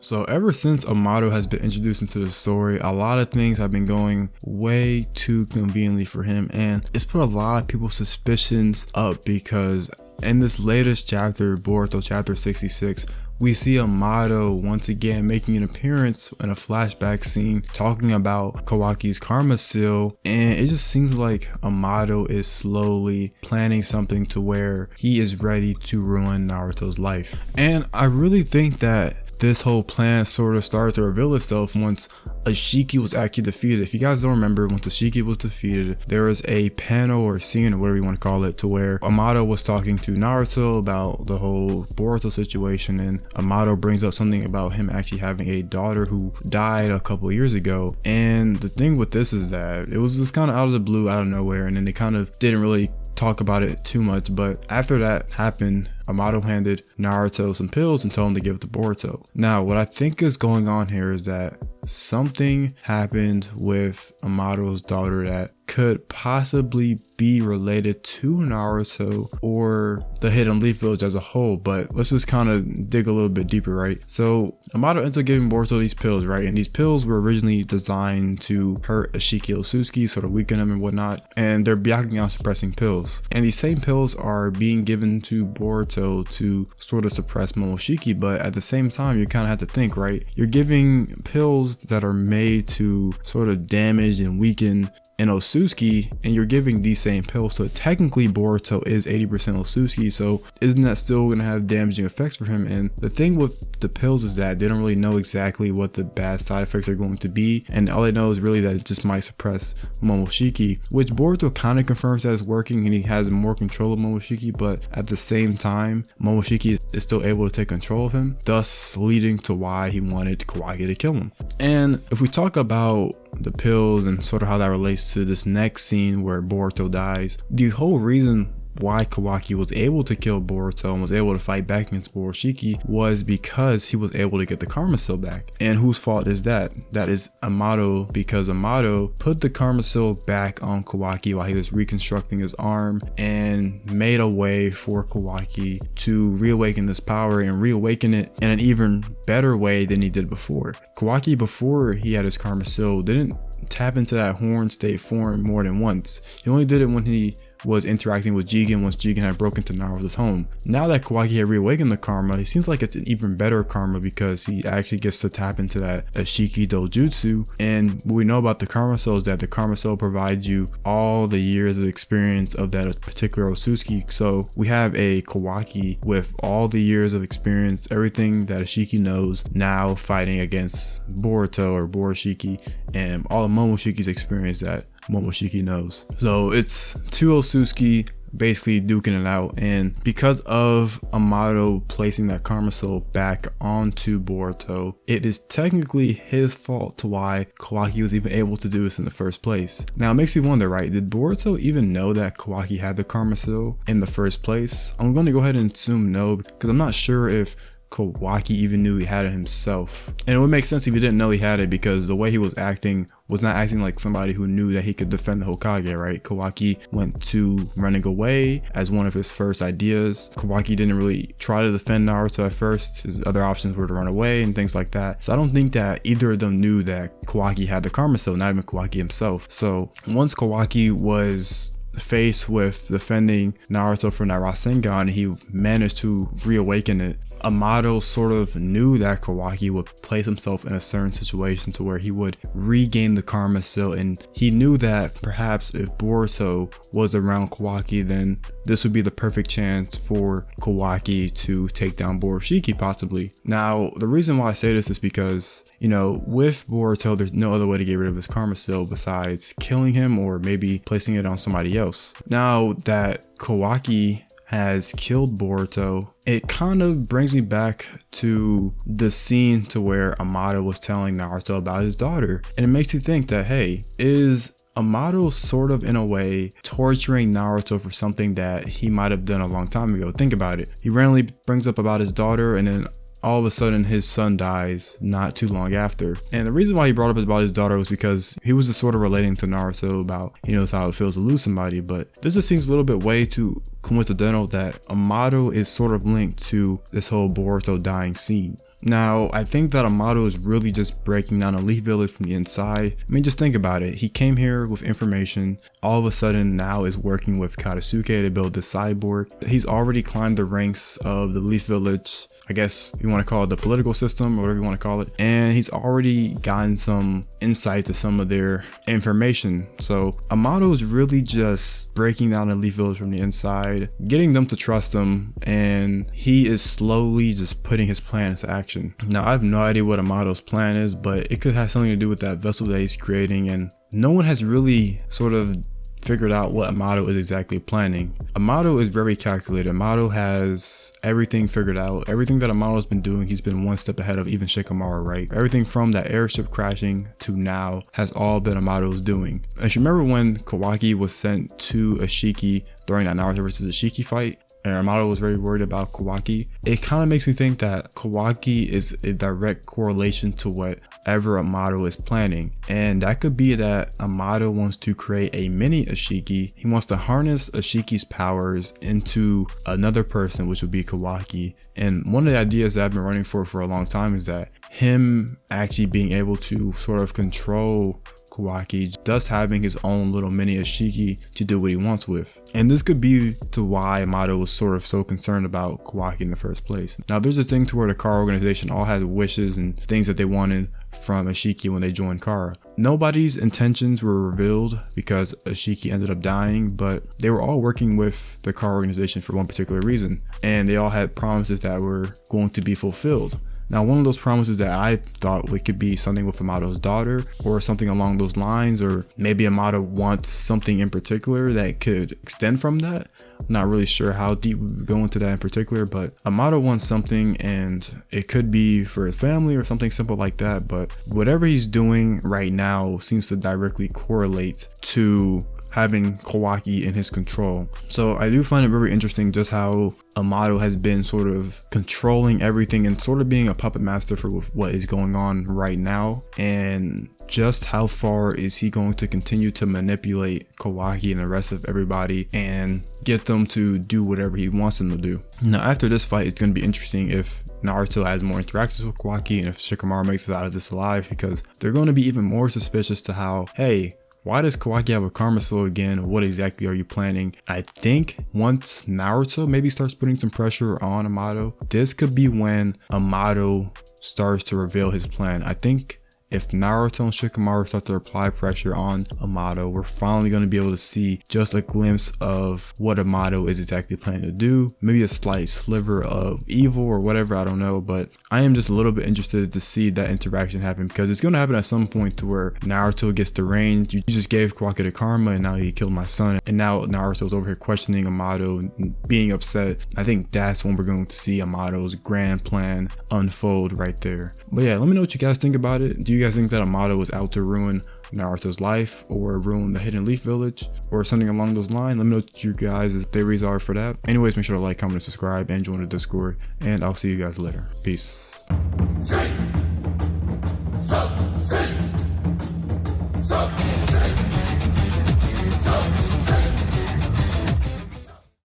So ever since Amado has been introduced into the story, a lot of things have been going way too conveniently for him, and it's put a lot of people's suspicions up because in this latest chapter, Boruto chapter 66, we see Amado once again making an appearance in a flashback scene talking about Kawaki's karma seal, and it just seems like Amado is slowly planning something to where he is ready to ruin Naruto's life. And I really think that this whole plan sort of started to reveal itself once Ashiki was actually defeated. If you guys don't remember, once Ashiki was defeated, there was a panel or scene or whatever you want to call it to where Amado was talking to Naruto about the whole Boruto situation, and Amado brings up something about him actually having a daughter who died a couple years ago. And the thing with this is that it was just kind of out of the blue, out of nowhere, and then they kind of didn't really talk about it too much. But after that happened, Amado handed Naruto some pills and told him to give it to Boruto. Now, what I think is going on here is that something happened with Amado's daughter that could possibly be related to Naruto or the Hidden Leaf Village as a whole, but let's just kind of dig a little bit deeper, right? So Amado ends up giving Boruto these pills, right? And these pills were originally designed to hurt Ashiki Osusuki, sort of weaken him and whatnot, and they're Byakugan suppressing pills. And these same pills are being given to Boruto to sort of suppress Momoshiki, but at the same time, you kind of have to think, right? You're giving pills that are made to sort of damage and weaken an Osusuki, and you're giving these same pills, so technically Boruto is 80% Osusuki, so isn't that still going to have damaging effects for him? And the thing with the pills is that they don't really know exactly what the bad side effects are going to be, and all they know is really that it just might suppress Momoshiki, which Boruto kind of confirms that it's working and he has more control of Momoshiki, but at the same time Momoshiki is still able to take control of him, thus leading to why he wanted Kawaki to kill him. And if we talk about the pills and sort of how that relates to this next scene where Boruto dies, the whole reason why Kawaki was able to kill Boruto and was able to fight back against Borushiki was because he was able to get the karma seal back. And whose fault is that? That is Amado, because Amado put the karma seal back on Kawaki while he was reconstructing his arm and made a way for Kawaki to reawaken this power and reawaken it in an even better way than he did before. Kawaki, before he had his karma seal, didn't tap into that horn state form more than once. He only did it when he was interacting with Jigen once Jigen had broken into Naruto's home. Now that Kawaki had reawakened the karma, it seems like it's an even better karma because he actually gets to tap into that Ashiki Dojutsu. And what we know about the karma cell is that the karma cell provides you all the years of experience of that particular Osusuki. So we have a Kawaki with all the years of experience, everything that Ashiki knows, now fighting against Boruto or Borushiki, and all of Momoshiki's experience that Momoshiki knows. So it's two Osusuki basically duking it out, and because of Amado placing that karma soul back onto Boruto, it is technically his fault to why Kawaki was even able to do this in the first place. Now it makes you wonder, right? Did Boruto even know that Kawaki had the karma soul in the first place? I'm going to go ahead and assume no, because I'm not sure if Kawaki even knew he had it himself. And it would make sense if he didn't know he had it, because the way he was acting was not acting like somebody who knew that he could defend the Hokage, right? Kawaki went to running away as one of his first ideas. Kawaki didn't really try to defend Naruto at first. His other options were to run away and things like that. So I don't think that either of them knew that Kawaki had the karma soul, not even Kawaki himself. So once Kawaki was faced with defending Naruto from that Rasengan, he managed to reawaken it. Amado sort of knew that Kawaki would place himself in a certain situation to where he would regain the karma seal, and he knew that perhaps if Boruto was around Kawaki, then this would be the perfect chance for Kawaki to take down Borushiki possibly. Now the reason why I say this is because, you know, with Boruto, there's no other way to get rid of his karma seal besides killing him or maybe placing it on somebody else. Now that Kawaki has killed Boruto, it kind of brings me back to the scene to where Amado was telling Naruto about his daughter, and it makes you think that, hey, is Amado sort of in a way torturing Naruto for something that he might have done a long time ago? Think about it. He randomly brings up about his daughter, and then all of a sudden his son dies not too long after. And the reason why he brought up about his daughter was because he was just sort of relating to Naruto about he knows how it feels to lose somebody. But this just seems a little bit way too coincidental that Amado is sort of linked to this whole Boruto dying scene. Now, I think that Amado is really just breaking down a Leaf Village from the inside. I mean, just think about it. He came here with information, all of a sudden now is working with Katasuke to build the cyborg. He's already climbed the ranks of the Leaf Village, I guess you want to call it the political system or whatever you want to call it. And he's already gotten some insight to some of their information. So Amado is really just breaking down the Leaf Village from the inside, getting them to trust him, and he is slowly just putting his plan into action. Now, I have no idea what Amado's plan is, but it could have something to do with that vessel that he's creating, and no one has really sort of figured out what Amado is exactly planning. Amado is very calculated. Amado has everything figured out. Everything that Amado's been doing, he's been one step ahead of even Shikamaru, right? Everything from that airship crashing to now has all been Amado's doing. And you remember when Kawaki was sent to Ashiki during that Naruto versus Ashiki fight? And Amado was very worried about Kawaki. It kind of makes me think that Kawaki is a direct correlation to whatever Amado is planning. And that could be that Amado wants to create a mini Ashiki. He wants to harness Ashiki's powers into another person, which would be Kawaki. And one of the ideas that I've been running for a long time is that him actually being able to sort of control Kawaki, thus having his own little mini Ashiki to do what he wants with. And this could be to why Amado was sort of so concerned about Kawaki in the first place. Now, there's a thing to where the Kara organization all had wishes and things that they wanted from Ashiki when they joined Kara. Nobody's intentions were revealed because Ashiki ended up dying, but they were all working with the Kara organization for one particular reason, and they all had promises that were going to be fulfilled. Now, one of those promises that I thought it could be something with Amado's daughter or something along those lines, or maybe Amado wants something in particular that could extend from that. I'm not really sure how deep we would go into that in particular, but Amado wants something, and it could be for his family or something simple like that. But whatever he's doing right now seems to directly correlate to having Kawaki in his control. So I do find it very interesting just how Amado has been sort of controlling everything and sort of being a puppet master for what is going on right now, and just how far is he going to continue to manipulate Kawaki and the rest of everybody and get them to do whatever he wants them to do. Now, after this fight, it's going to be interesting if Naruto has more interactions with Kawaki and if Shikamaru makes it out of this alive, because they're going to be even more suspicious to how, hey, why does Kawaki have a Karma Soul again? What exactly are you planning? I think once Naruto maybe starts putting some pressure on Amado, this could be when Amado starts to reveal his plan. I think if Naruto and Shikamaru start to apply pressure on Amado, we're finally going to be able to see just a glimpse of what Amado is exactly planning to do. Maybe a slight sliver of evil or whatever, I don't know. But I am just a little bit interested to see that interaction happen, because it's going to happen at some point to where Naruto gets deranged. You just gave Kawaki the karma and now he killed my son. And now Naruto's over here questioning Amado and being upset. I think that's when we're going to see Amado's grand plan unfold right there. But yeah, let me know what you guys think about it. Do you guys think that Amado is out to ruin Naruto's life or ruin the Hidden Leaf Village or something along those lines? Let me know what you guys' theories are for that. Anyways, make sure to like, comment, and subscribe, and join the Discord, and I'll see you guys later. Peace.